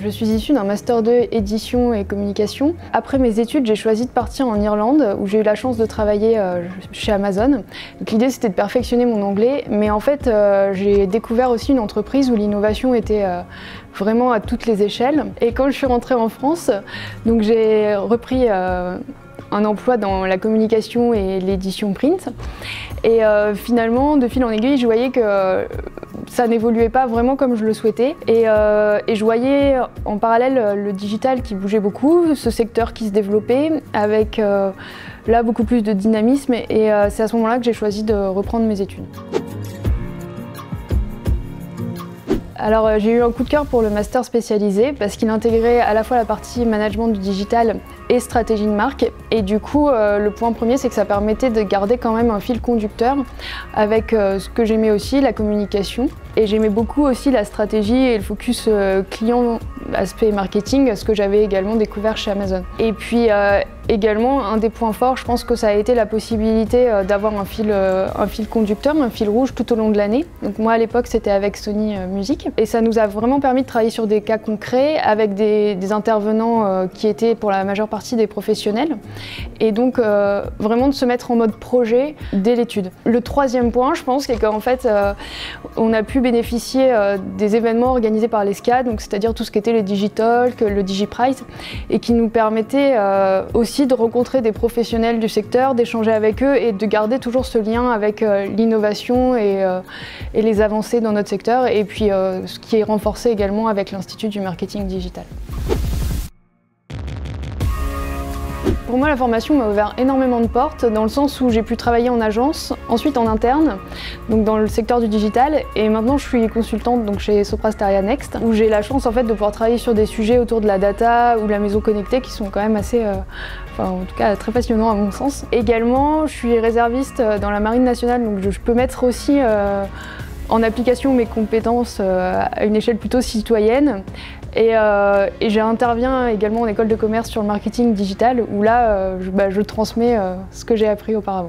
Je suis issue d'un Master 2 édition et communication. Après mes études, j'ai choisi de partir en Irlande où j'ai eu la chance de travailler chez Amazon. L'idée c'était de perfectionner mon anglais, mais en fait j'ai découvert aussi une entreprise où l'innovation était vraiment à toutes les échelles. Et quand je suis rentrée en France, donc j'ai repris un emploi dans la communication et l'édition print. Et finalement, de fil en aiguille, je voyais que ça n'évoluait pas vraiment comme je le souhaitais. Et je voyais en parallèle le digital qui bougeait beaucoup, ce secteur qui se développait avec là beaucoup plus de dynamisme. Et c'est à ce moment-là que j'ai choisi de reprendre mes études. Alors j'ai eu un coup de cœur pour le master spécialisé parce qu'il intégrait à la fois la partie management du digital et stratégie de marque. Et du coup, le point premier, c'est que ça permettait de garder quand même un fil conducteur avec ce que j'aimais aussi, la communication. Et j'aimais beaucoup aussi la stratégie et le focus client, aspect marketing, ce que j'avais également découvert chez Amazon. Et puis également, un des points forts, je pense que ça a été la possibilité d'avoir un fil conducteur, un fil rouge tout au long de l'année. Donc moi, à l'époque, c'était avec Sony Music. Et ça nous a vraiment permis de travailler sur des cas concrets avec des intervenants qui étaient pour la majeure partie des professionnels. Et donc, vraiment de se mettre en mode projet dès l'étude. Le troisième point, je pense, c'est qu'en fait, on a pu bénéficier des événements organisés par l'ESCAD, donc c'est-à-dire tout ce qui était les Digitalk, le DigiPrize, et qui nous permettait aussi de rencontrer des professionnels du secteur, d'échanger avec eux et de garder toujours ce lien avec l'innovation et les avancées dans notre secteur, et puis ce qui est renforcé également avec l'Institut du marketing digital. Pour moi, la formation m'a ouvert énormément de portes dans le sens où j'ai pu travailler en agence, ensuite en interne, donc dans le secteur du digital, et maintenant je suis consultante donc chez Sopra Steria Next, où j'ai la chance en fait de pouvoir travailler sur des sujets autour de la data ou de la maison connectée qui sont quand même assez, enfin en tout cas très passionnants à mon sens. Également, je suis réserviste dans la Marine nationale, donc je peux mettre aussi en application mes compétences à une échelle plutôt citoyenne. Et j'interviens également en école de commerce sur le marketing digital où là, je transmets ce que j'ai appris auparavant.